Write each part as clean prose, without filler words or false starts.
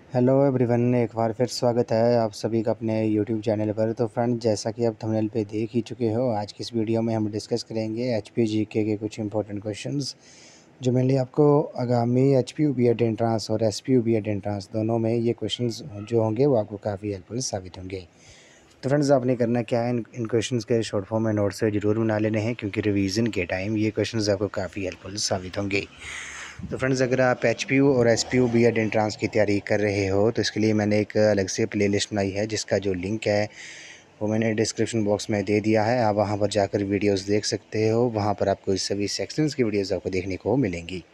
Hello everyone, एक बार फिर स्वागत है आप सभी का अपने यूट्यूब चैनल पर। तो फ्रेंड, जैसा कि आप थंबनेल पे देख ही चुके हो, आज की इस वीडियो में हम डिस्कस करेंगे एचपीयू जीके के कुछ इंपॉर्टेंट क्वेश्चंस जो मेनली आपको आगामी एचपीयू बीएड एंट्रांस और एसपीयू बीएड एंट्रांस दोनों में ये क्वेश्चंस जो होंगे वो आपको काफ़ी हेल्पफुल साबित होंगे। तो फ्रेंड्स, आपने करना क्या है, इन क्वेश्चंस के शॉर्ट फॉर्म में नोट्स ज़रूर बना लेने हैं, क्योंकि रिवीजन के टाइम ये क्वेश्चंस आपको काफ़ी हेल्पफुल साबित होंगे। तो फ्रेंड्स, अगर आप एचपीयू और एसपीयू बीएड एंट्रांस की तैयारी कर रहे हो तो इसके लिए मैंने एक अलग से प्लेलिस्ट बनाई है, जिसका जो लिंक है वो मैंने डिस्क्रिप्शन बॉक्स में दे दिया है। आप वहां पर जाकर वीडियोस देख सकते हो। वहां पर आपको इस सभी सेक्शंस की वीडियोस आपको देखने को मिलेंगी।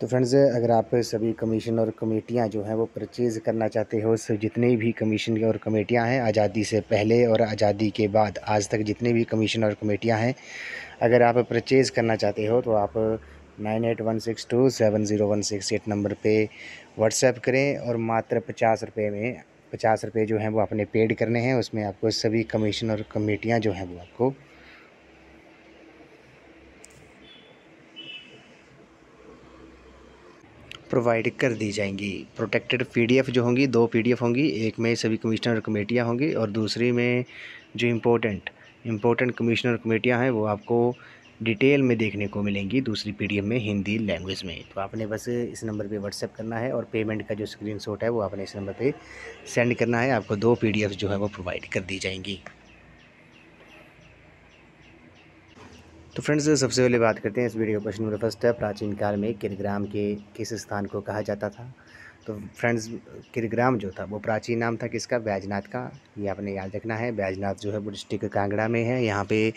तो फ्रेंड्स, अगर आप सभी कमीशन और कमेटियां जो हैं वो परचेज़ करना चाहते हो, जितने भी कमीशन और कमेटियां हैं आज़ादी से पहले और आज़ादी के बाद आज तक जितने भी कमीशन और कमेटियां हैं, अगर आप परचेज़ करना चाहते हो तो आप 9816270168 नंबर पे व्हाट्सएप करें और मात्र 50 रुपये जो हैं वो आपने पेड करने हैं। उसमें आपको सभी कमीशन और कमेटियां जो हैं वो आपको प्रोवाइड कर दी जाएंगी। प्रोटेक्टेड पीडीएफ जो होंगी, 2 पीडीएफ होंगी, एक में सभी कमिश्नर और कमेटियाँ होंगी और दूसरी में जो इम्पोर्टेंट कमिश्नर और कमेटियाँ हैं वो आपको डिटेल में देखने को मिलेंगी दूसरी पीडीएफ में, हिंदी लैंग्वेज में। तो आपने बस इस नंबर पे व्हाट्सएप करना है और पेमेंट का जो स्क्रीनशॉट है वो आपने इस नंबर पे सेंड करना है। आपको 2 पीडीएफ जो है वो प्रोवाइड कर दी जाएंगी। तो फ्रेंड्स, सबसे पहले बात करते हैं इस वीडियो का प्रश्न नंबर फर्स्ट है, प्राचीन काल में किरग्राम के किस स्थान को कहा जाता था? तो फ्रेंड्स, किरग्राम जो था वो प्राचीन नाम था किसका? बैजनाथ का। ये आपने याद रखना है। बैजनाथ जो है वो डिस्ट्रिक्ट कांगड़ा में है। यहाँ पे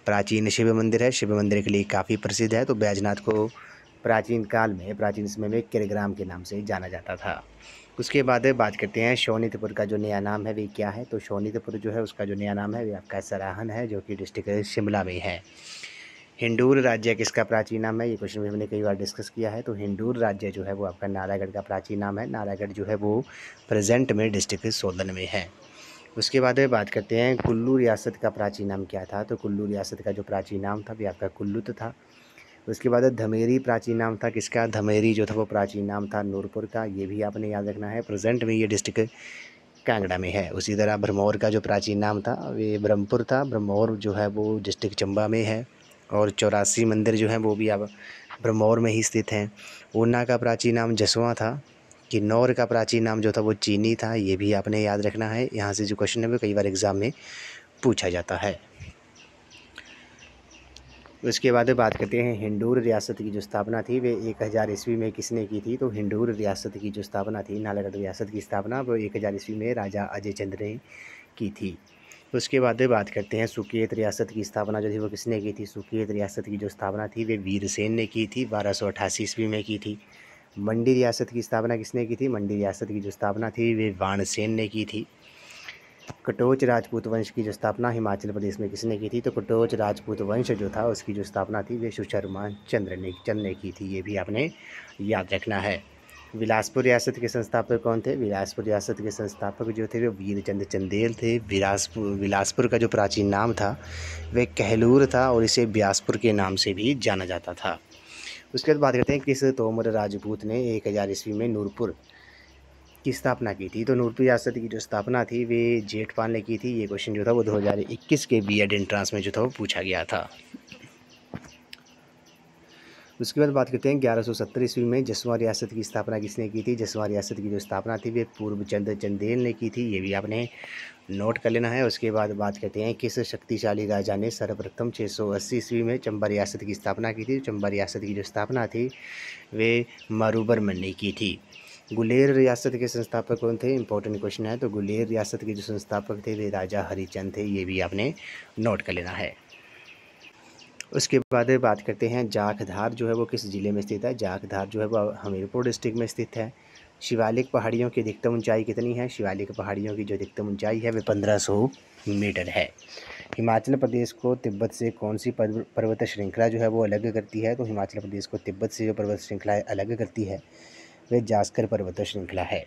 प्राचीन शिव मंदिर है, शिव मंदिर के लिए काफ़ी प्रसिद्ध है। तो बैजनाथ को प्राचीन काल में, प्राचीन समय में किरग्राम के नाम से जाना जाता था। उसके बाद बात करते हैं शोणितपुर का जो नया नाम है वे क्या है? तो शोणितपुर जो है उसका जो नया नाम है वे आपका सराहन है, जो कि डिस्ट्रिक्ट शिमला में है। हिंडूर राज्य किसका प्राचीन नाम है? ये क्वेश्चन भी हमने कई बार डिस्कस किया है। तो हिंडूर राज्य जो है वो आपका नारायणगढ़ का प्राचीन नाम है। नारायणगढ़ जो है वो प्रेजेंट में डिस्ट्रिक्ट सोलन में है। उसके बाद बात करते हैं कुल्लू रियासत का प्राचीन नाम क्या था? तो कुल्लू रियासत का जो प्राचीन नाम था वो आपका कुल्लूत था। उसके बाद धमेरी प्राचीन नाम था किसका? धमेरी जो था वो प्राचीन नाम था नूरपुर का। ये भी आपने याद रखना है। प्रेजेंट में ये डिस्ट्रिक्ट कांगड़ा में है। उसी तरह भरमौर का जो प्राचीन नाम था वे ब्रह्मपुर था। ब्रह्मौर जो है वो डिस्ट्रिक्ट चंबा में है। और 84 मंदिर जो हैं वो भी अब ब्रह्मौर में ही स्थित हैं। ऊना का प्राचीन नाम जसवां था। किन्नौर का प्राचीन नाम जो था वो चीनी था। ये भी आपने याद रखना है। यहाँ से जो क्वेश्चन है वो कई बार एग्जाम में पूछा जाता है। उसके बाद बात करते हैं हिंडूर रियासत की जो स्थापना थी वे 1000 ईस्वी में किसने की थी? तो हिंडूर रियासत की जो स्थापना थी, नालागढ़ रियासत की स्थापना, वो 1000 ईस्वी में राजा अजय चंद्र ने की थी। उसके बाद बात करते हैं सुकेत रियासत की स्थापना जो थी वो किसने की थी? सुकेत रियासत की जो स्थापना थी वे वीरसेन ने की थी, 1288 ईस्वी में की थी। मंडी रियासत की स्थापना किसने की थी? मंडी रियासत की जो स्थापना थी वे वाणसेन ने की थी। कटोच राजपूत वंश की जो स्थापना हिमाचल प्रदेश में किसने की थी? तो कटोच राजपूत वंश जो था उसकी जो स्थापना थी वे सुशर्मा चंद ने की थी। ये भी आपने याद रखना है। बिलासपुर रियासत के संस्थापक कौन थे? बिलासपुर रियासत के संस्थापक जो थे वो वीरचंद चंदेल थे। बिलासपुर का जो प्राचीन नाम था वह कहलूर था और इसे ब्यासपुर के नाम से भी जाना जाता था। उसके बाद बात करते हैं किस तोमर राजपूत ने 1000 ईस्वी में नूरपुर की स्थापना की थी? तो नूरपुर रियासत की जो स्थापना थी वे जेठपाल ने की थी। ये क्वेश्चन जो था वो 2021 के बीएड एंट्रांस में जो था वो पूछा गया था। उसके बाद बात करते हैं 1170 ईस्वी में जसवां रियासत की स्थापना किसने की थी? जसवां रियासत की जो स्थापना थी वे पूर्वचंद चंदेल ने की थी। ये भी आपने नोट कर लेना है। उसके बाद बात करते हैं किस शक्तिशाली राजा ने सर्वप्रथम 680 ईस्वी में चंबा रियासत की स्थापना की थी? चंबा रियासत की जो स्थापना थी वे मारूबरमन ने की थी। गुलेर रियासत के संस्थापक कौन थे? इंपॉर्टेंट क्वेश्चन है। तो गुलेर रियासत के जो संस्थापक थे वे राजा हरिचंद थे। ये भी आपने नोट कर लेना है। उसके बाद बात करते हैं जाखधार जो है वो किस ज़िले में स्थित है? जाखधार जो है वो हमीरपुर डिस्ट्रिक्ट में स्थित है। शिवालिक पहाड़ियों की अधिकतम ऊंचाई कितनी है? शिवालिक पहाड़ियों की जो अधिकतम ऊंचाई है वे 1500 मीटर है। हिमाचल प्रदेश को तिब्बत से कौन सी पर्वत श्रृंखला जो है वो अलग करती है? तो हिमाचल प्रदेश को तिब्बत से जो पर्वत श्रृंखला अलग करती है वह जास्कर पर्वत श्रृंखला है।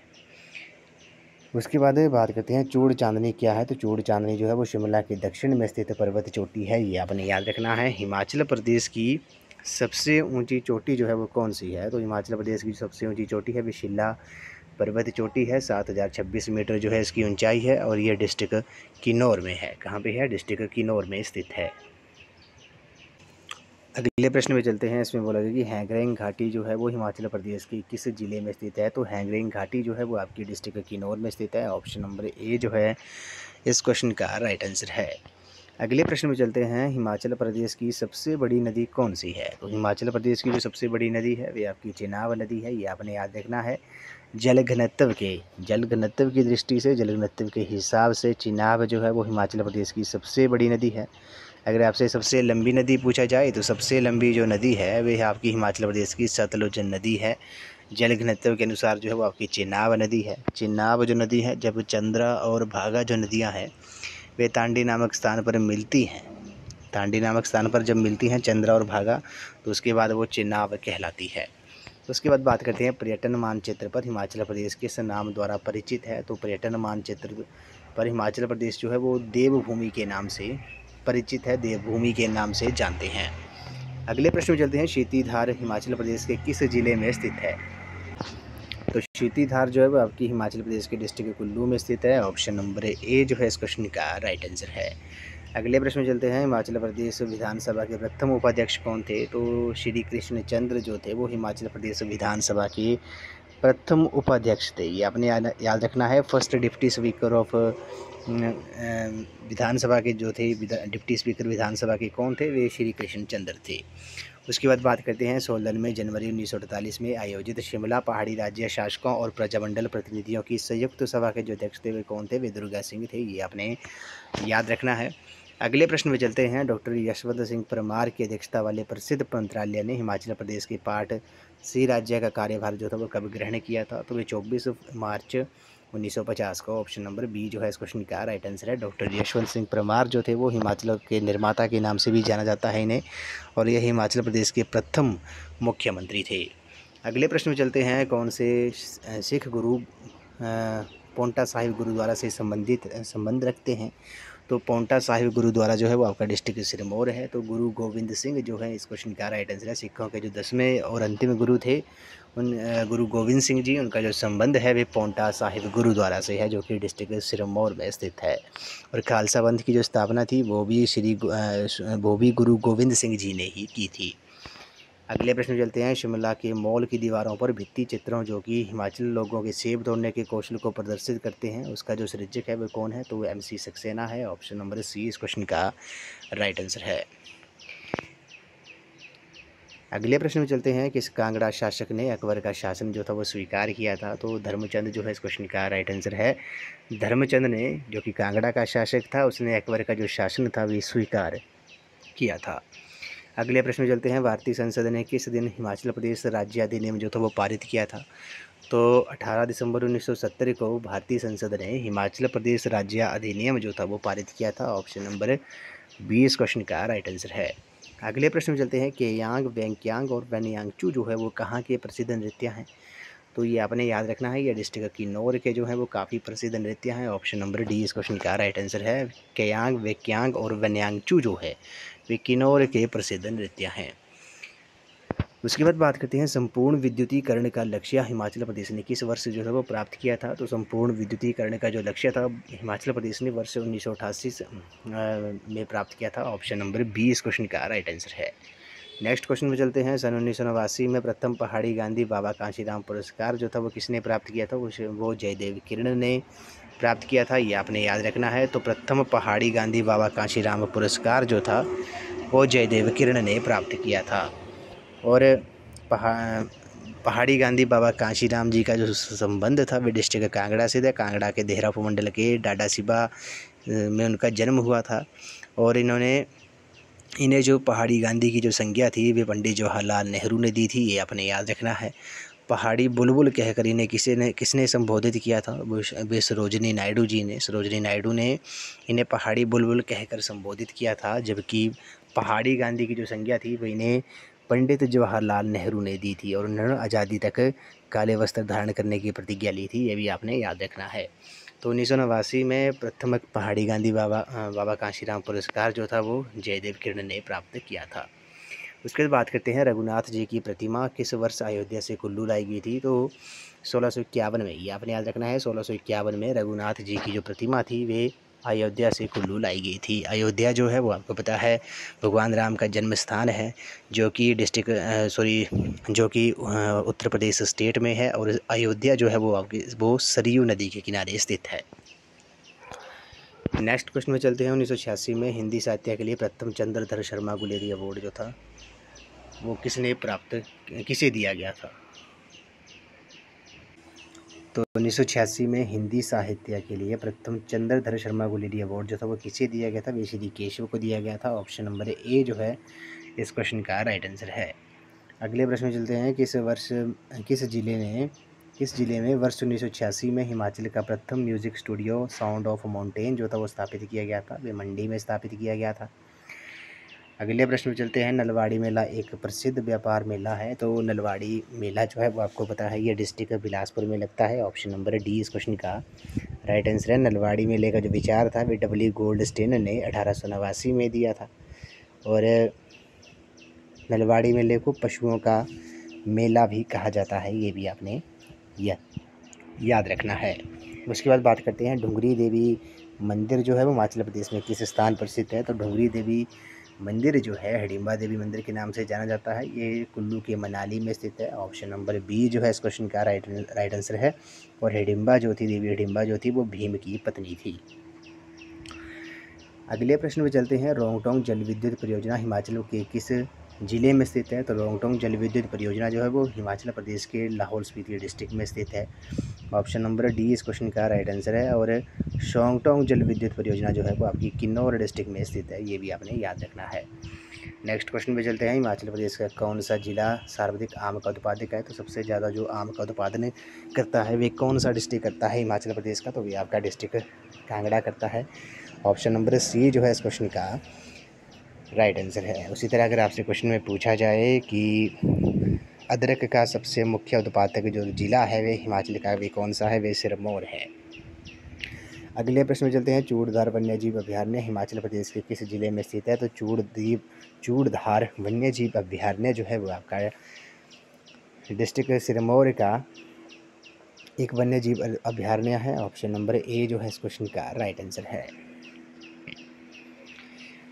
उसके बाद बात करते हैं चूड़ चांदनी क्या है? तो चूड़ चांदनी जो है वो शिमला के दक्षिण में स्थित पर्वत चोटी है। ये आपने याद रखना है। हिमाचल प्रदेश की सबसे ऊंची चोटी जो है वो कौन सी है? तो हिमाचल प्रदेश की सबसे ऊंची चोटी है विशिला पर्वत चोटी है। 7026 मीटर जो है इसकी ऊंचाई है और ये डिस्ट्रिक्ट किन्नौर में है। कहाँ पे है? डिस्ट्रिक्ट किन्नौर में स्थित है। अगले प्रश्न में चलते हैं। इसमें बोला गया कि हैंगरेंग घाटी जो है वो हिमाचल प्रदेश के किस ज़िले में स्थित है? तो हैंगरेंग घाटी जो है वो आपकी डिस्ट्रिक्ट किन्नौर में स्थित है। ऑप्शन नंबर ए जो है इस क्वेश्चन का राइट आंसर है। अगले प्रश्न में चलते हैं। हिमाचल प्रदेश की सबसे बड़ी नदी कौन सी है? तो हिमाचल प्रदेश की जो सबसे बड़ी नदी है वे आपकी चेनाब नदी है। ये आपने याद रखना है। जल घनत्व की दृष्टि से, जल घनत्व के हिसाब से चेनाब जो है वो हिमाचल प्रदेश की सबसे बड़ी नदी है। अगर आपसे सबसे लंबी नदी पूछा जाए तो सबसे लंबी जो नदी है वह आपकी हिमाचल प्रदेश की सतलुज नदी है। जल घनत्व के अनुसार जो है वो आपकी चेनाब नदी है। चेनाब जो नदी है, जब चंद्रा और भागा जो नदियाँ हैं वे तांडी नामक स्थान पर मिलती हैं, तांडी नामक स्थान पर जब मिलती हैं चंद्रा और भागा, तो उसके बाद वो चेनाब कहलाती है। तो उसके बाद बात करते हैं पर्यटन मानचित्र पर हिमाचल प्रदेश किस नाम द्वारा परिचित है? तो पर्यटन मानचित्र पर हिमाचल प्रदेश जो है वो देवभूमि के नाम से परिचित है, देवभूमि के नाम से जानते हैं। अगले प्रश्न में चलते हैं। शीतीधार हिमाचल प्रदेश के किस जिले में स्थित है? तो शीतीधार जो है वो आपकी हिमाचल प्रदेश के डिस्ट्रिक्ट कुल्लू में स्थित है। ऑप्शन नंबर ए जो है इस क्वेश्चन का राइट आंसर है। अगले प्रश्न में चलते हैं। हिमाचल प्रदेश विधानसभा के प्रथम उपाध्यक्ष कौन थे? तो श्री कृष्ण चंद्र जो थे वो हिमाचल प्रदेश विधानसभा के प्रथम उपाध्यक्ष थे। ये आपने याद रखना है। फर्स्ट डिप्टी स्पीकर ऑफ विधानसभा के जो थे, डिप्टी स्पीकर विधानसभा के कौन थे? वे श्री कृष्ण चंद्र थे। उसके बाद बात करते हैं। सोलन में जनवरी 1948 में आयोजित शिमला पहाड़ी राज्य शासकों और प्रजामंडल प्रतिनिधियों की संयुक्त सभा के जो अध्यक्ष थे वे कौन थे? वे दुर्गा सिंह थे। ये आपने याद रखना है। अगले प्रश्न में चलते हैं। डॉक्टर यशवंत सिंह परमार की अध्यक्षता वाले प्रसिद्ध मंत्रालय ने हिमाचल प्रदेश के पार्ट सी राज्य का कार्यभार जो था वो कब ग्रहण किया था? तो वे 24 मार्च 1950 को। ऑप्शन नंबर बी जो है इस क्वेश्चन का राइट आंसर है। डॉक्टर यशवंत सिंह परमार जो थे वो हिमाचल के निर्माता के नाम से भी जाना जाता है इन्हें, और यह हिमाचल प्रदेश के प्रथम मुख्यमंत्री थे। अगले प्रश्न में चलते हैं। कौन से सिख गुरु पोंटा साहिब गुरुद्वारा से संबंध रखते हैं? तो पोंटा साहिब गुरुद्वारा जो है वो आपका डिस्ट्रिक्ट सिरमौर है। तो गुरु गोविंद सिंह जो है इस क्वेश्चन का राइट आंसर है। सिखों के जो 10वें और अंतिम गुरु थे उन गुरु गोविंद सिंह जी, उनका जो संबंध है वे पोंटा साहिब गुरुद्वारा से है, जो कि डिस्ट्रिक्ट सिरमौर में स्थित है। और खालसा पंथ की जो स्थापना थी वो भी गुरु गोविंद सिंह जी ने ही की थी। अगले प्रश्न में चलते हैं। शिमला के मॉल की दीवारों पर भित्ति चित्रों जो कि हिमाचल लोगों के सेब तोड़ने के कौशल को प्रदर्शित करते हैं, उसका जो सृजक है वो कौन है? तो वो MC सक्सेना है। ऑप्शन नंबर सी इस क्वेश्चन का राइट आंसर है। अगले प्रश्न में चलते हैं। किस कांगड़ा शासक ने अकबर का शासन जो था वो स्वीकार किया था? तो धर्मचंद जो है इस क्वेश्चन का राइट आंसर है। धर्मचंद ने, जो कि कांगड़ा का शासक था, उसने अकबर का जो शासन था वो स्वीकार किया था। अगले प्रश्न में चलते हैं। भारतीय संसद ने किस दिन हिमाचल प्रदेश राज्य अधिनियम जो था वो पारित किया था? तो 18 दिसंबर 1970 को भारतीय संसद ने हिमाचल प्रदेश राज्य अधिनियम जो था वो पारित किया था। ऑप्शन नंबर 20 क्वेश्चन का राइट आंसर है। अगले प्रश्न में चलते हैं। केयांग, वेंक्यांग और वैनयांगचू जो है वो कहाँ के प्रसिद्ध नृत्य हैं? तो ये आपने याद रखना है। ये डिस्ट्रिक्ट किन्नौर के जो है वो काफ़ी प्रसिद्ध नृत्य हैं। ऑप्शन नंबर डी इस क्वेश्चन का राइट आंसर है। केयांग, वेक्यांग और वन्यांगचू जो है वे किन्नौर के प्रसिद्ध नृत्य हैं। उसके बाद बात करते हैं। संपूर्ण विद्युतीकरण का लक्ष्य हिमाचल प्रदेश ने किस वर्ष जो है वो प्राप्त किया था? तो संपूर्ण विद्युतीकरण का जो लक्ष्य था हिमाचल प्रदेश ने वर्ष 1988 में प्राप्त किया था। ऑप्शन नंबर बी इस क्वेश्चन का राइट आंसर है। नेक्स्ट क्वेश्चन में चलते हैं। सन 1989 में प्रथम पहाड़ी गांधी बाबा कांशीराम पुरस्कार जो था वो किसने प्राप्त किया था? वो जयदेव किरण ने प्राप्त किया था। ये आपने याद रखना है। तो प्रथम पहाड़ी गांधी बाबा कांशीराम पुरस्कार जो था वो जयदेव किरण ने प्राप्त किया था। और पहाड़ी गांधी बाबा कांशीराम जी का जो संबंध था वे डिस्ट्रिक्ट कांगड़ा से था। कांगड़ा के देहरा उपमंडल के डाडासीबा में उनका जन्म हुआ था। और इन्हें जो पहाड़ी गांधी की जो संज्ञा थी वे पंडित जवाहरलाल नेहरू ने दी थी। ये आपने याद रखना है। पहाड़ी बुलबुल कहकर इन्हें किसने संबोधित किया था? वो सरोजनी नायडू जी ने। सरोजनी नायडू ने इन्हें पहाड़ी बुलबुल कहकर संबोधित किया था, जबकि पहाड़ी गांधी की जो संज्ञा थी वो इन्हें पंडित जवाहरलाल नेहरू ने दी थी। और उन्होंने आज़ादी तक काले वस्त्र धारण करने की प्रतिज्ञा ली थी। ये भी आपने याद रखना है। तो 1989 में प्रथम पहाड़ी गांधी बाबा कांशीराम पुरस्कार जो था वो जयदेव किरण ने प्राप्त किया था। उसके बाद बात करते हैं रघुनाथ जी की प्रतिमा किस वर्ष अयोध्या से कुल्लू लाई गई थी। तो 1651 में, ये आपने याद रखना है, 1651 में रघुनाथ जी की जो प्रतिमा थी वे अयोध्या से कुल्लू लाई गई थी। अयोध्या जो है वो आपको पता है भगवान राम का जन्म स्थान है, जो कि उत्तर प्रदेश स्टेट में है। और अयोध्या जो है वो सरयू नदी के किनारे स्थित है। नेक्स्ट क्वेश्चन में चलते हैं। 1986 में हिंदी साहित्य के लिए प्रथम चंद्रधर शर्मा गुलेरी अवार्ड जो था वो किसे दिया गया था। तो 1986 में हिंदी साहित्य के लिए प्रथम चंद्रधर शर्मा गुलेरी अवार्ड जो था वो किसे दिया गया था, वे श्री केशव को दिया गया था। ऑप्शन नंबर ए जो है इस क्वेश्चन का राइट आंसर है। अगले प्रश्न में चलते हैं। किस जिले में वर्ष 1986 में हिमाचल का प्रथम music studio sound of mountain जो था वो स्थापित किया गया था, वे मंडी में स्थापित किया गया था। अगले प्रश्न में चलते हैं। नलवाड़ी मेला एक प्रसिद्ध व्यापार मेला है, तो नलवाड़ी मेला जो है वो आपको पता है ये डिस्ट्रिक्ट बिलासपुर में लगता है। ऑप्शन नंबर डी इस क्वेश्चन का राइट आंसर है। नलवाड़ी मेले का जो विचार था वे डब्ल्यू गोल्डस्टेन ने 1889 में दिया था। और नलवाड़ी मेले को पशुओं का मेला भी कहा जाता है, ये भी आपने याद रखना है। उसके बाद बात करते हैं ढुंगरी देवी मंदिर जो है वो हिमाचल प्रदेश में किस स्थान पर स्थित है। तो ढुंगरी देवी मंदिर जो है हिडिंबा देवी मंदिर के नाम से जाना जाता है, ये कुल्लू के मनाली में स्थित है। ऑप्शन नंबर बी जो है इस क्वेश्चन का राइट आंसर है। और देवी हिडिंबा जो थी वो भीम की पत्नी थी। अगले प्रश्न में चलते हैं। रोंगटोंग जल विद्युत परियोजना हिमाचल के किस जिले में स्थित है। तो रोंगटोंग जल विद्युत परियोजना जो है वो हिमाचल प्रदेश के लाहौल स्पीति डिस्ट्रिक्ट में स्थित है। ऑप्शन नंबर डी इस क्वेश्चन का राइट आंसर है। और शोंगटोंग जल विद्युत परियोजना जो है वो आपकी किन्नौर डिस्ट्रिक्ट में स्थित है, ये भी आपने याद रखना है। नेक्स्ट क्वेश्चन पे चलते हैं। हिमाचल प्रदेश का कौन सा जिला सर्वाधिक आम का उत्पादक है। तो सबसे ज़्यादा जो आम का उत्पादन करता है वे कौन सा डिस्ट्रिक्ट करता है हिमाचल प्रदेश का, तो वे आपका डिस्ट्रिक्ट कांगड़ा करता है। ऑप्शन नंबर सी जो है इस क्वेश्चन का राइट आंसर है। उसी तरह अगर आपसे क्वेश्चन में पूछा जाए कि अदरक का सबसे मुख्य उत्पादक जो जिला है वे हिमाचल का वे कौन सा है, वे सिरमौर है। अगले प्रश्न में चलते हैं। चूड़धार वन्यजीव अभयारण्य हिमाचल प्रदेश के किस जिले में स्थित है। तो चूड़धार वन्यजीव अभयारण्य जो है वो आपका डिस्ट्रिक्ट सिरमौर का एक वन्यजीव अभयारण्य है। ऑप्शन नंबर ए जो है इस क्वेश्चन का राइट आंसर है।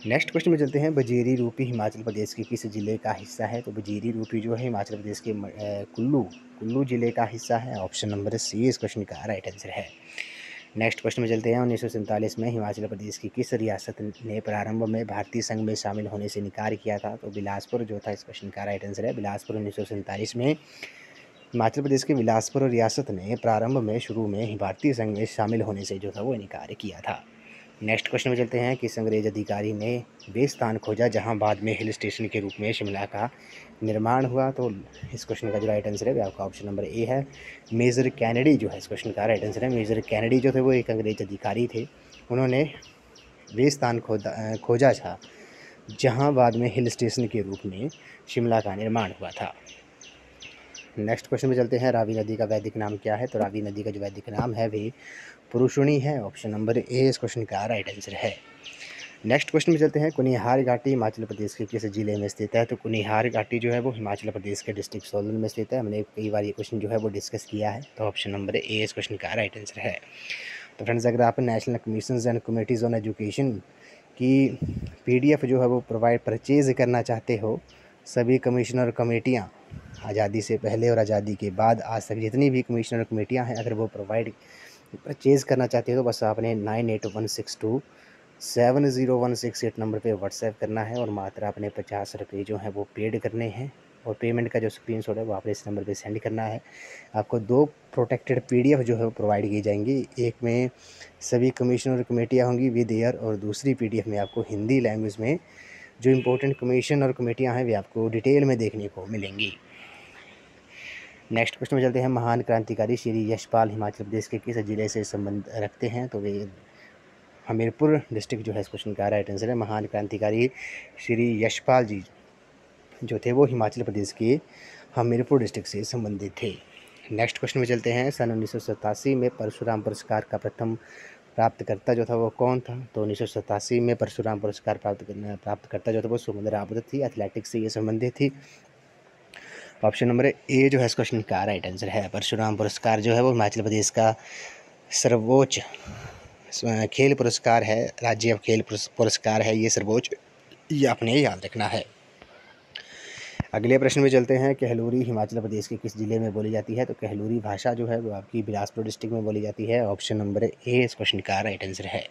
नेक्स्ट क्वेश्चन में चलते हैं। बजेरी रूपी हिमाचल प्रदेश के किस जिले का हिस्सा है। तो बजेरी रूपी जो है हिमाचल प्रदेश के कुल्लू जिले का हिस्सा है। ऑप्शन नंबर सी इस क्वेश्चन का राइट आंसर है। नेक्स्ट क्वेश्चन में चलते हैं। 1947 में हिमाचल प्रदेश की किस रियासत ने प्रारंभ में भारतीय संघ में शामिल होने से इनकार किया था। तो बिलासपुर जो था इस क्वेश्चन का राइट आंसर है। बिलासपुर 1947 में हिमाचल प्रदेश के बिलासपुर रियासत ने प्रारंभ में शुरू में ही भारतीय संघ में शामिल होने से जो था वो इनकार किया था। नेक्स्ट क्वेश्चन में चलते हैं। किस अंग्रेज अधिकारी ने वे स्थान खोजा जहां बाद में हिल स्टेशन के रूप में शिमला का निर्माण हुआ। तो इस क्वेश्चन का जो राइट आंसर है वो आपका ऑप्शन नंबर ए है। मेजर कैनेडी जो है इस क्वेश्चन का राइट आंसर है। मेजर कैनेडी जो थे वो एक अंग्रेज अधिकारी थे, उन्होंने वे स्थान खोजा था जहाँ बाद में हिल स्टेशन के रूप में शिमला का निर्माण हुआ था। नेक्स्ट क्वेश्चन में चलते हैं। रावी नदी का वैदिक नाम क्या है। तो रावी नदी का जो वैदिक नाम है वे पुरुषुणी है। ऑप्शन नंबर ए इस क्वेश्चन का राइट आंसर है। नेक्स्ट क्वेश्चन में चलते हैं। कुनिहार घाटी हिमाचल प्रदेश के किस जिले में स्थित है। तो कुनिहार घाटी जो है वो हिमाचल प्रदेश के डिस्ट्रिक्ट सोलन में स्थित है। हमने कई बार ये क्वेश्चन जो है वो डिस्कस किया है। तो ऑप्शन नंबर ए इस क्वेश्चन का राइट आंसर है। तो फ्रेंड्स, अगर आप national commission and committees on education की PDF जो है वो परचेज़ करना चाहते हो, सभी कमीशनर कमेटियाँ आज़ादी से पहले और आज़ादी के बाद आज तक जितनी भी कमीशनर कमेटियाँ हैं, अगर वो परचेज़ करना चाहते हो तो बस आपने 9816270168 नंबर पे व्हाट्सएप करना है और मात्र आपने 50 रुपये जो हैं वो पेड करने हैं। और पेमेंट का जो स्क्रीनशॉट है वो आपने इस नंबर पे सेंड करना है। आपको 2 प्रोटेक्टेड PDF जो है वो प्रोवाइड की जाएंगी। एक में सभी कमीशनर कमेटियाँ होंगी विद ईयर, और दूसरी PDF में आपको हिंदी लैंग्वेज में जो इम्पोर्टेंट कमीशन और कमेटियाँ हैं वे आपको डिटेल में देखने को मिलेंगी। नेक्स्ट क्वेश्चन में चलते हैं। महान क्रांतिकारी श्री यशपाल हिमाचल प्रदेश के किस जिले से संबंध रखते हैं। तो वे हमीरपुर डिस्ट्रिक्ट जो है इस क्वेश्चन का राइट आंसर है। महान क्रांतिकारी श्री यशपाल जी जो थे वो हिमाचल प्रदेश के हमीरपुर डिस्ट्रिक्ट से संबंधित थे। नेक्स्ट क्वेश्चन में चलते हैं। सन 1987 में परशुराम पुरस्कार का प्रथम प्राप्तकर्ता जो था वो कौन था? तो 1987 में परशुराम पुरस्कार प्राप्तकर्ता जो था वो सुमन रावत थी, एथलेटिक्स से ये संबंधित थी। ऑप्शन नंबर ए जो है इस क्वेश्चन का राइट आंसर है। परशुराम पुरस्कार जो है वो हिमाचल प्रदेश का सर्वोच्च खेल पुरस्कार है, राज्य खेल पुरस्कार है ये सर्वोच्च, ये आपने याद रखना है। अगले प्रश्न में चलते हैं। कहलूरी हिमाचल प्रदेश के किस जिले में बोली जाती है? तो कहलूरी भाषा जो है वो आपकी बिलासपुर डिस्ट्रिक्ट में बोली जाती है। ऑप्शन नंबर ए इस क्वेश्चन का राइट आंसर है।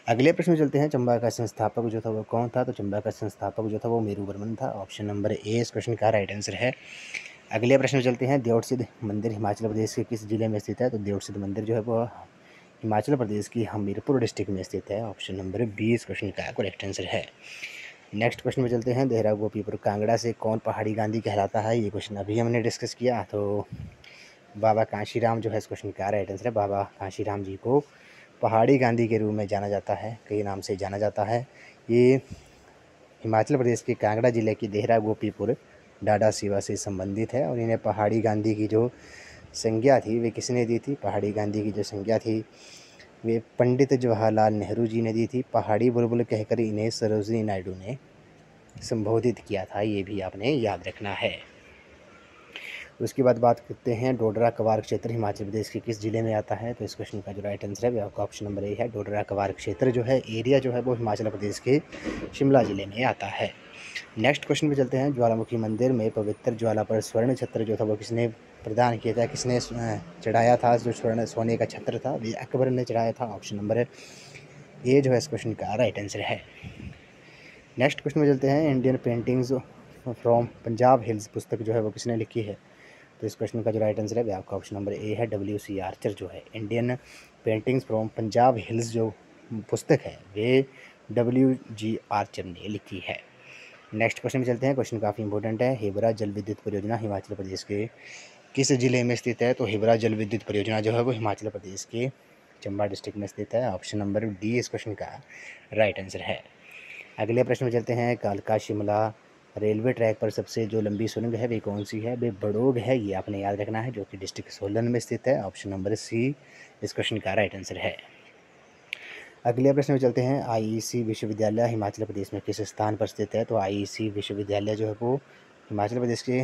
अगले प्रश्न में चलते हैं। चंबा का संस्थापक जो था वो कौन था? तो चंबा का संस्थापक जो था वो मेरू वर्मन था। ऑप्शन नंबर ए इस क्वेश्चन का राइट आंसर है। अगले प्रश्न में चलते हैं। देवसिद्ध मंदिर हिमाचल प्रदेश के किस जिले में स्थित है? तो देवसिद्ध मंदिर जो है वो हिमाचल प्रदेश की हमीरपुर डिस्ट्रिक्ट में स्थित है। ऑप्शन नंबर बी इस क्वेश्चन का करेक्ट आंसर है। नेक्स्ट क्वेश्चन में चलते हैं। देहरा गोपीपुर कांगड़ा से कौन पहाड़ी गांधी कहलाता है? ये क्वेश्चन अभी हमने डिस्कस किया। तो बाबा कांशीराम जो है इस क्वेश्चन का राइट आंसर है। बाबा कांशीराम जी को पहाड़ी गांधी के रूप में जाना जाता है, कई नाम से जाना जाता है। ये हिमाचल प्रदेश के कांगड़ा जिले की देहरा गोपीपुर डाडा सीवा से संबंधित है और इन्हें पहाड़ी गांधी की जो संज्ञा थी वे किसने दी थी? पहाड़ी गांधी की जो संज्ञा थी वे पंडित जवाहरलाल नेहरू जी ने दी थी। पहाड़ी बुलबुल कहकर इन्हें सरोजिनी नायडू ने संबोधित किया था, ये भी आपने याद रखना है। उसके बाद बात करते हैं। डोडरा कवार क्षेत्र हिमाचल प्रदेश के किस जिले में आता है? तो इस क्वेश्चन का जो राइट आंसर है वो आपका ऑप्शन नंबर ए है। डोडरा कवार क्षेत्र जो है एरिया जो है वो हिमाचल प्रदेश के शिमला जिले में आता है। नेक्स्ट क्वेश्चन पे चलते हैं। ज्वालामुखी मंदिर में पवित्र ज्वाला पर स्वर्ण छत्र जो था वो किसने प्रदान किया था, किसने चढ़ाया था? जो स्वर्ण सोने का छत्र था ये अकबर ने चढ़ाया था। ऑप्शन नंबर ए जो है इस क्वेश्चन का राइट आंसर है। नेक्स्ट क्वेश्चन में चलते हैं। Indian paintings from Punjab hills पुस्तक जो है वो किसने लिखी है? तो इस क्वेश्चन का जो राइट आंसर है वो आपका ऑप्शन नंबर ए है। WC आर्चर जो है Indian paintings from Punjab hills जो पुस्तक है वे WG आर्चर ने लिखी है। नेक्स्ट क्वेश्चन में चलते हैं। क्वेश्चन काफ़ी इंपॉर्टेंट है। हिबरा जल विद्युत परियोजना हिमाचल प्रदेश के किस जिले में स्थित है? तो हिबरा जल विद्युत परियोजना जो है वो हिमाचल प्रदेश के चंबा डिस्ट्रिक्ट में स्थित है। ऑप्शन नंबर डी इस क्वेश्चन का राइट आंसर है। अगले प्रश्न में चलते हैं। कालका शिमला रेलवे ट्रैक पर सबसे जो लंबी सुरंग है वे कौन सी है? वे बड़ोग है, ये आपने याद रखना है, जो कि डिस्ट्रिक्ट सोलन में स्थित है। ऑप्शन नंबर सी इस क्वेश्चन का राइट आंसर है। अगले प्रश्न में चलते हैं। IEC विश्वविद्यालय हिमाचल प्रदेश में किस स्थान पर स्थित है? तो IEC विश्वविद्यालय जो है वो हिमाचल प्रदेश के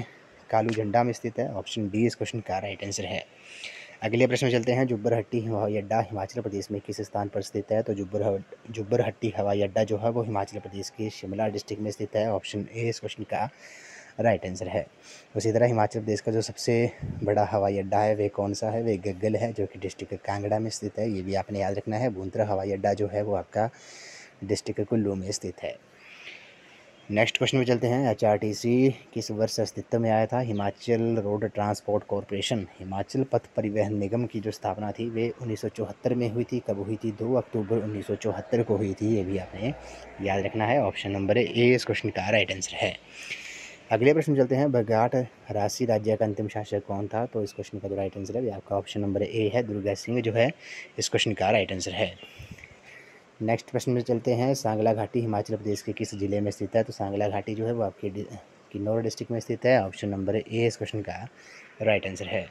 कालू झंडा में स्थित है। ऑप्शन डी इस क्वेश्चन का राइट आंसर है। अगले प्रश्न में चलते हैं। जुब्बरहट्टी हवाई अड्डा हिमाचल प्रदेश में किस स्थान पर स्थित है? तो जुब्बरहट्टी हवाई अड्डा जो है वो हिमाचल प्रदेश के शिमला डिस्ट्रिक्ट में स्थित है। ऑप्शन ए इस क्वेश्चन का राइट आंसर है। उसी तरह हिमाचल प्रदेश का जो सबसे बड़ा हवाई अड्डा है वे कौन सा है? वे गग्गल है, जो कि डिस्ट्रिक्ट कांगड़ा में स्थित है, ये भी आपने याद रखना है। भूंतरा हवाई अड्डा जो है वो आपका डिस्ट्रिक्ट कुल्लू में स्थित है। नेक्स्ट क्वेश्चन में चलते हैं। HRTC किस वर्ष अस्तित्व में आया था? Himachal road transport corporation Himachal पथ परिवहन निगम की जो स्थापना थी वे 1974 में हुई थी। कब हुई थी? 2 अक्टूबर 1974 को हुई थी, ये भी आपने याद रखना है। ऑप्शन नंबर ए इस क्वेश्चन का राइट आंसर है। अगले प्रश्न चलते हैं। बघाट राशि राज्य का अंतिम शासक कौन था? तो इस क्वेश्चन का जो राइट आंसर है आपका ऑप्शन नंबर ए है। दुर्गा सिंह जो है इस क्वेश्चन का राइट आंसर है। नेक्स्ट प्रश्न में चलते हैं। सांगला घाटी हिमाचल प्रदेश के किस जिले में स्थित है? तो सांगला घाटी जो है वो आपके किन्नौर डिस्ट्रिक्ट में स्थित है। ऑप्शन नंबर ए इस क्वेश्चन का राइट आंसर है।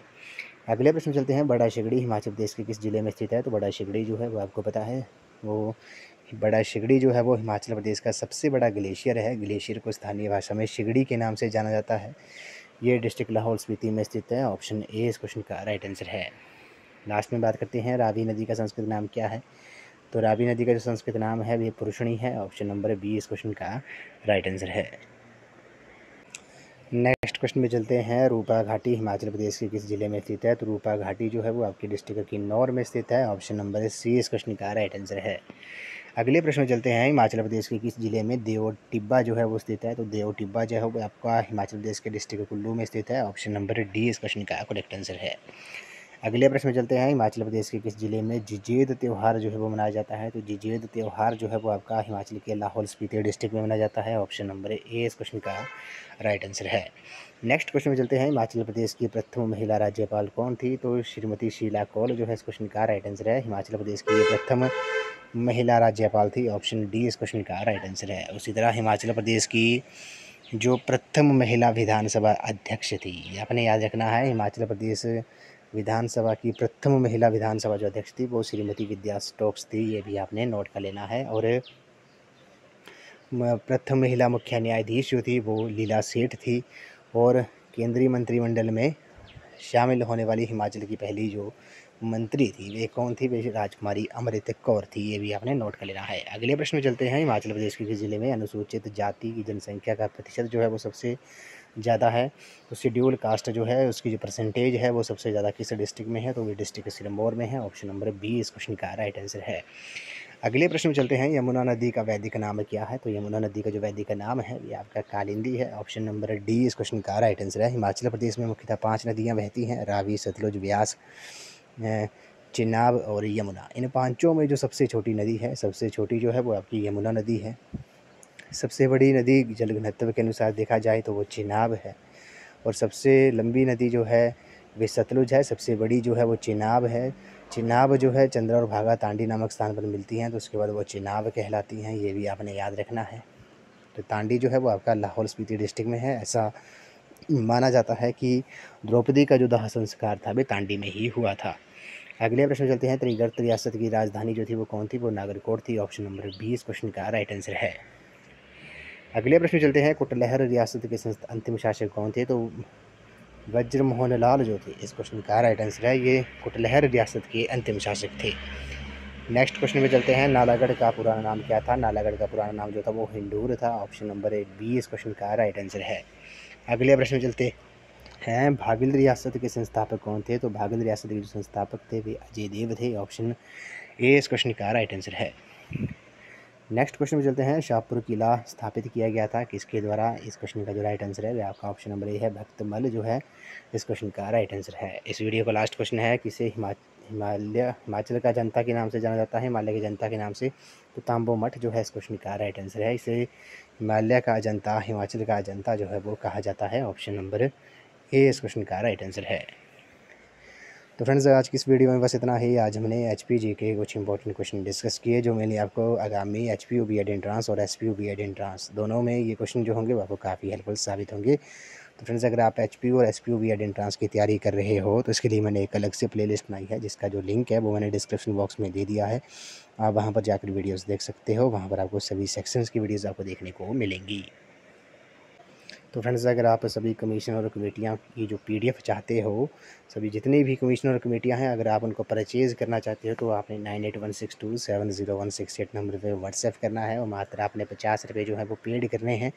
अगले प्रश्न चलते हैं। बड़ा शिगड़ी हिमाचल प्रदेश के किस जिले में स्थित है? तो बड़ा शिगड़ी जो है वो आपको पता है, वो बड़ा शिगड़ी जो है वो हिमाचल प्रदेश का सबसे बड़ा ग्लेशियर है। ग्लेशियर को स्थानीय भाषा में शिगड़ी के नाम से जाना जाता है। ये डिस्ट्रिक्ट लाहौल स्पीति में स्थित है। ऑप्शन ए इस क्वेश्चन का राइट आंसर है। लास्ट में बात करते हैं। रावी नदी का संस्कृत नाम क्या है? तो रावी नदी का जो संस्कृत नाम है वे पुरुषणी है। ऑप्शन नंबर बी इस क्वेश्चन का राइट आंसर है। नेक्स्ट क्वेश्चन में चलते हैं। रूपा घाटी हिमाचल प्रदेश के किस जिले में स्थित है? तो रूपा घाटी जो है वो आपके डिस्ट्रिक्ट किन्नौर में स्थित है। ऑप्शन नंबर सी इस क्वेश्चन का राइट आंसर है। अगले प्रश्न में चलते हैं। हिमाचल प्रदेश के किस जिले में देव टिब्बा जो है वो स्थित है? तो देव टिब्बा जो है वो आपका हिमाचल प्रदेश के डिस्ट्रिक्ट कुल्लू में स्थित है। ऑप्शन नंबर डी इस क्वेश्चन का करेक्ट आंसर है। अगले प्रश्न में चलते हैं। हिमाचल प्रदेश के किस जिले में जिजेद त्यौहार जो है वो मनाया जाता है? तो जिजेद त्यौहार जो है वो आपका हिमाचल के लाहौल स्पीति डिस्ट्रिक्ट में मनाया जाता है। ऑप्शन नंबर ए इस क्वेश्चन का राइट आंसर है। नेक्स्ट क्वेश्चन में चलते हैं। हिमाचल प्रदेश की प्रथम महिला राज्यपाल कौन थी? तो श्रीमती शीला कौल जो है इस क्वेश्चन का राइट आंसर है। हिमाचल प्रदेश की ये प्रथम महिला राज्यपाल थी। ऑप्शन डी इस क्वेश्चन का राइट आंसर है। उसी तरह हिमाचल प्रदेश की जो प्रथम महिला विधानसभा अध्यक्ष थी, आपने याद रखना है। हिमाचल प्रदेश विधानसभा की प्रथम महिला विधानसभा जो अध्यक्ष थी वो श्रीमती विद्या स्टोक्स थी, ये भी आपने नोट कर लेना है। और प्रथम महिला मुख्य न्यायाधीश जो थी वो लीला सेठ थी। और केंद्रीय मंत्रिमंडल में शामिल होने वाली हिमाचल की पहली जो मंत्री थी वे कौन थी? वे राजकुमारी अमृत कौर थी, ये भी आपने नोट कर लेना है। अगले प्रश्न में चलते हैं। हिमाचल प्रदेश के किस जिले में अनुसूचित जाति की जनसंख्या का प्रतिशत जो है वो सबसे ज़्यादा है? तो शेड्यूल कास्ट जो है उसकी जो परसेंटेज है वो सबसे ज़्यादा किस डिस्ट्रिक्ट में है? तो वो डिस्ट्रिक्ट सिरमौर में है। ऑप्शन नंबर बी इस क्वेश्चन का राइट आंसर है। अगले प्रश्न में चलते हैं। यमुना नदी का वैदिक नाम क्या है? तो यमुना नदी का जो वैदिक नाम है ये आपका कालिंदी है। ऑप्शन नंबर डी इस क्वेश्चन का राइट आंसर है। हिमाचल प्रदेश में मुख्यतः 5 नदियाँ बहती हैं, रावी, सतलुज, व्यास, चिनाब और यमुना। इन पांचों में जो सबसे छोटी नदी है, सबसे छोटी जो है वो आपकी यमुना नदी है। सबसे बड़ी नदी जल घनत्व के अनुसार देखा जाए तो वो चिनाब है। और सबसे लंबी नदी जो है वे सतलुज है। सबसे बड़ी जो है वो चिनाब है। चिनाब जो है चंद्रा और भागा तांडी नामक स्थान पर मिलती हैं, तो उसके बाद वो चिनाब कहलाती हैं, ये भी आपने याद रखना है। तो तांडी जो है वो आपका लाहौल स्पीति डिस्ट्रिक्ट में है। ऐसा माना जाता है कि द्रौपदी का जो दाह संस्कार था वे तांडी में ही हुआ था। अगले प्रश्न चलते हैं। त्रिगर्त रियासत की राजधानी जो थी वो कौन थी? वो नागरकोट थी। ऑप्शन नंबर बी इस क्वेश्चन का राइट आंसर है। अगले प्रश्न चलते हैं। कुटलहर रियासत के अंतिम शासक कौन थे? तो वज्रमोहन लाल जो थे, इस क्वेश्चन का राइट आंसर है। ये कुटलहर रियासत के अंतिम शासक थे। नेक्स्ट क्वेश्चन में चलते हैं। नालागढ़ का पुराना नाम क्या था? नालागढ़ का पुराना नाम जो था वो हिंडूर था। ऑप्शन नंबर बी इस क्वेश्चन का राइट आंसर है। अगले प्रश्न में चलते हैं। भागिल रियासत के संस्थापक कौन थे? तो भागिल रियासत के जो संस्थापक थे वे अजय देव थे। ऑप्शन ए इस क्वेश्चन का राइट आंसर है। नेक्स्ट क्वेश्चन में चलते हैं। शाहपुर किला स्थापित किया गया था किसके द्वारा? इस क्वेश्चन का जो राइट आंसर है वह आपका ऑप्शन नंबर ए है, भक्तमल जो है इस क्वेश्चन का राइट आंसर है। इस वीडियो का लास्ट क्वेश्चन है। किसे हिमाचल का जनता के नाम से जाना जाता है? हिमालय की जनता के नाम से तो तांबो मठ जो है इस क्वेश्चन का राइट आंसर है। इसे हिमालय का अजंता, हिमाचल का अजंता जो है वो कहा जाता है। ऑप्शन नंबर ए इस क्वेश्चन का राइट आंसर है। तो फ्रेंड्स आज की इस वीडियो में बस इतना ही। आज हमने एचपीजी के कुछ इंपॉर्टेंट क्वेश्चन डिस्कस किए जो मैंने आपको आगामी एचपीयू बीएड एंट्रांस और एसपीयू बीएड एंट्रांस दोनों में ये क्वेश्चन जो होंगे वो आपको काफ़ी हेल्पफुल साबित होंगे। तो फ्रेंड्स अगर आप एचपीयू और एसपीयू बीएड एंट्रांस की तैयारी कर रहे हो तो इसके लिए मैंने एक अलग से प्लेलिस्ट बनाई है जिसका जो लिंक है वो मैंने डिस्क्रिप्शन बॉक्स में दे दिया है। आप वहाँ पर जाकर वीडियोज़ देख सकते हो। वहाँ पर आपको सभी सेक्शंस की वीडियोज़ आपको देखने को मिलेंगी। तो फ्रेंड्स अगर आप सभी कमीशन और कमेटियाँ की जो पीडीएफ चाहते हो, सभी जितनी भी कमीशन और कमेटियाँ हैं अगर आप उनको परचेज़ करना चाहते हो तो आपने 9816270168 नंबर पे व्हाट्सएप करना है और मात्र आपने 50 रुपये जो है वो पेड करने हैं।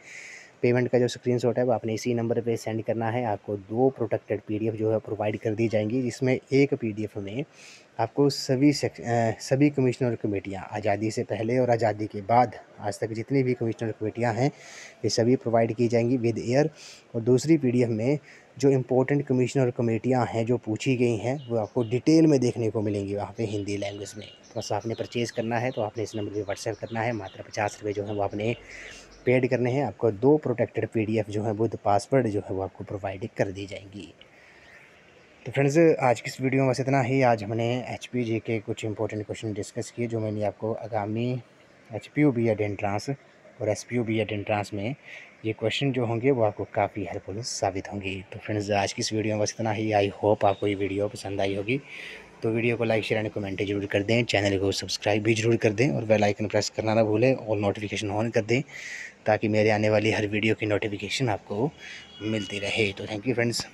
पेमेंट का जो स्क्रीनशॉट है वो आपने इसी नंबर पे सेंड करना है। आपको 2 प्रोटेक्टेड पीडीएफ जो है प्रोवाइड कर दी जाएंगी, जिसमें एक पीडीएफ में आपको सभी कमिश्नर और कमेटियाँ आज़ादी से पहले और आज़ादी के बाद आज तक जितनी भी कमिश्नर कमेटियाँ हैं ये सभी प्रोवाइड की जाएंगी विद ईयर। और दूसरी पीडीएफ में जो इम्पोर्टेंट कमिश्नर और कमेटियाँ हैं जो पूछी गई हैं वो आपको डिटेल में देखने को मिलेंगी वहाँ पे हिंदी लैंग्वेज में। बस आपने परचेज़ करना है तो आपने इस नंबर पर व्हाट्सएप करना है। मात्र 50 रुपये जो है वो आपने पेड करने हैं। आपको 2 प्रोटेक्टेड पीडीएफ जो है विद पासवर्ड जो है वो आपको प्रोवाइड कर दी जाएंगी। तो फ्रेंड्स आज की इस वीडियो में बस इतना ही। आज हमने एचपीजी के कुछ इंपॉर्टेंट क्वेश्चन डिस्कस किए जो मैंने आपको आगामी एचपीयू बीएड एंट्रांस और एसपीयू बीएड एंट्रांस में ये क्वेश्चन जो होंगे वो आपको काफ़ी हेल्पफुल साबित होंगे। तो फ्रेंड्स आज की इस वीडियो में बस इतना ही। आई होप आपको ये वीडियो पसंद आई होगी। तो वीडियो को लाइक शेयर एंड कमेंट जरूर कर दें। चैनल को सब्सक्राइब भी जरूर कर दें और बेल आइकन प्रेस करना ना भूलें और नोटिफिकेशन ऑन कर दें ताकि मेरे आने वाली हर वीडियो की नोटिफिकेशन आपको मिलती रहे। तो थैंक यू फ्रेंड्स।